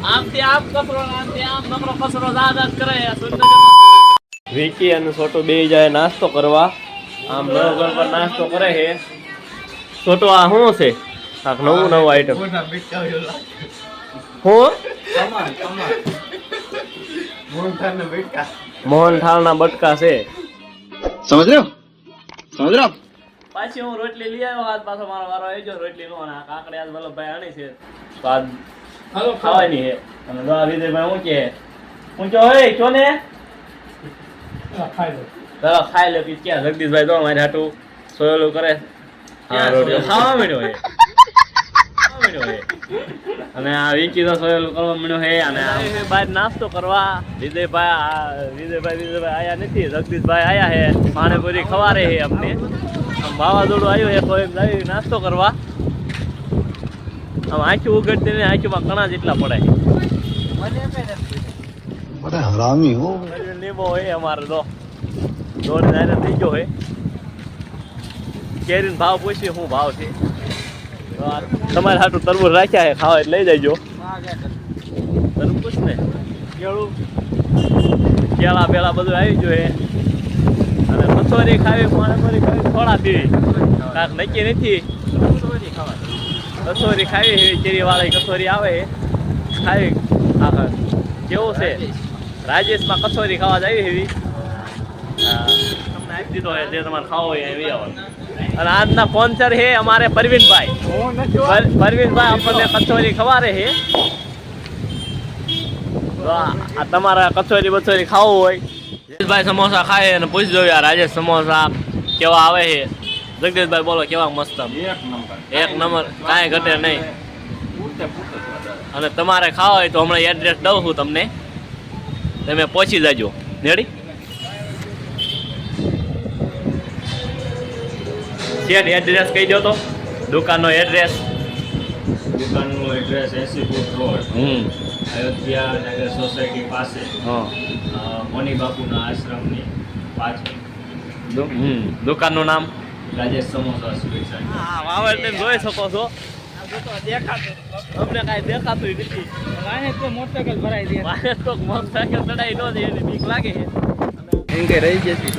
આમથી આમ કસરો આમથી આમ નકરો કસરો દાદા કરે વિકી અને છોટો બે જાય નાસ્તો કરવા આમ નવ પર નાસ્તો કરે છે છોટો આ શું છે આ નવું આઈટમ હું મોહનથાળ ના બટકા છે સમજ રહ્યો પાછી હું રોટલી લઈ આવ્યો હાથ પાછો મારો વારો આવી ગયો રોટલી નો અને કાકડી આજ વલ્લભભાઈ આણી છે તો આજ ખાવાની છે અને દવા વિજયભાઈ ઊંચે હોય છો ને ખાઈ લે ક્યાં જગદીશભાઈ તો મારી હાટું સોયલું કરે ખાવા મળ્યો છે અને આ વિકી તો સોયલું કરવા મળ્યો છે અને બહાર નાસ્તો કરવા વિજયભાઈ આયા નથી જગદીશભાઈ આયા છે પાણીપુરી ખવારે છે અમને વાવાઝોડું આવ્યું છે તો એમ જાય નાસ્તો કરવા આમ આંખું ઉઘડતી ને આંખુમાં ઘણા જેટલા પડાય હરામી હો લીંબો હોય અમારે તો દોડ થઈ ગયો હોય કેરીનો ભાવ પૂછ્યો શું ભાવ છે તમારે હાટું તરબૂચ રાખ્યા છે ખાવા એટલે લઈ જજો તરબૂચ ને કેળા બેળા બધું આવી જોઈએ અને કચોરી ખાવી પાણીપુરી ખાવી થોડા પીવી કાંક નક્કી નથી કચોરી ખાવી એવી કેરી વાળી કચોરી આવે ખાવી આખા કેવું છે રાજેશમાં કચોરી ખાવા જ આવી એવી તમને આપી દીધો છે જે તમારે ખાવો હોય એવી આવવાનું અને આજના સ્પોન્સર છે અમારે પરવીનભાઈ આપણને કચોરી ખવારે છે આ તમારા કચોરી બચોરી ખાવું હોય જગદીશભાઈ સમોસા ખાય અને પૂછી જોઈએ આ રાજેશ સમોસા કેવા આવે છે જગદીશભાઈ બોલો કેવા મસ્ત એક નંબર કાંઈ ઘટે નહીં અને તમારે ખાવા હોય તો હમણાં એડ્રેસ દઉં છું તમને તમે પહોંચી જાજો રેડી એડ્રેસ કહી દો તો દુકાનનો એડ્રેસ એસી ફૂટ રોડ અયોધ્યા નગર સોસાયટી પાસે મોની બાપુના આશ્રમની પાછળ દુકાનનું નામ રાજેશ સમોસા સ્વીટ હા વાવડ તમે જોઈ શકો છો અમને કાંઈ દેખાતું નથી તો મોટરસાયકલ ભરાઈ દે તો મોટરસાયકલ ચડાઈ ન દે એની બીક લાગે છે રહી જશે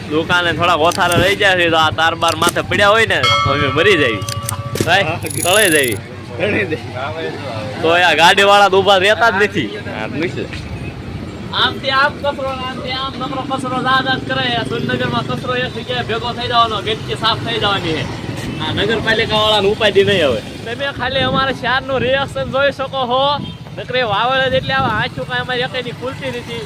દુકાને થોડા ઓથારે રહી જાય છે તો આ તાર બાર માથે પડ્યા હોય ને તો અમે મરી જાય તળે જાય તો આ ગાડી વાળા ઉભા રહેતા જ નથી આમથી આમ કચરો આમથી આમ નકરો કચરો દાદા કરે સુરનગરમાં કચરો એક જગ્યાએ ભેગો થઈ જવાનો ગંદકી સાફ થઈ જવાની છે આ નગરપાલિકા વાળાને ઉપાધિ નહીં હવે તમે ખાલી અમારા શહેરનું રિએક્શન જોઈ શકો છો નકરે વાવડ એટલે આંચું કાંઈ અમારી એકેની ખુલતી નથી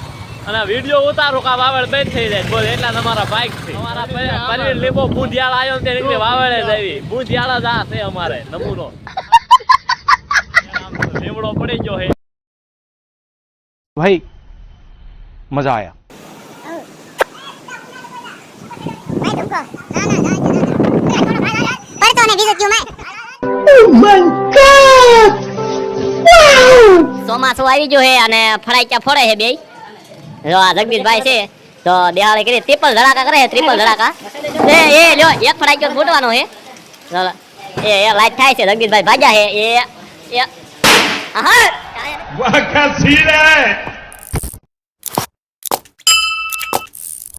અને વિડીયો ઉતારો કા વાવડ બંધ થઈ જાય બોલ એટલા તમારા બાઇક છે અમારા પરવીન લીંબો બુંધિયાળ આવ્યો ને એટલે વાવડે જ આવી બુંધિયાળ જ આ છે અમારે નમૂનો લીમડો પડી ગયો છે भाई मजा आया ચોમાસું આવી ગયું હે અને ફળાઈકા ફળે છે બે જો આ જગદીશભાઈ છે તો દિવાળી કરી ટ્રિપલ ધડાકા કરે ટ્રિપલ ધડાકા એ લ્યો એક ફળાઈકો ફૂટવાનો હે એ લાઈટ થાય છે જગદીશભાઈ ભાગ્યા હે એ આહા વાહ કા સીન હે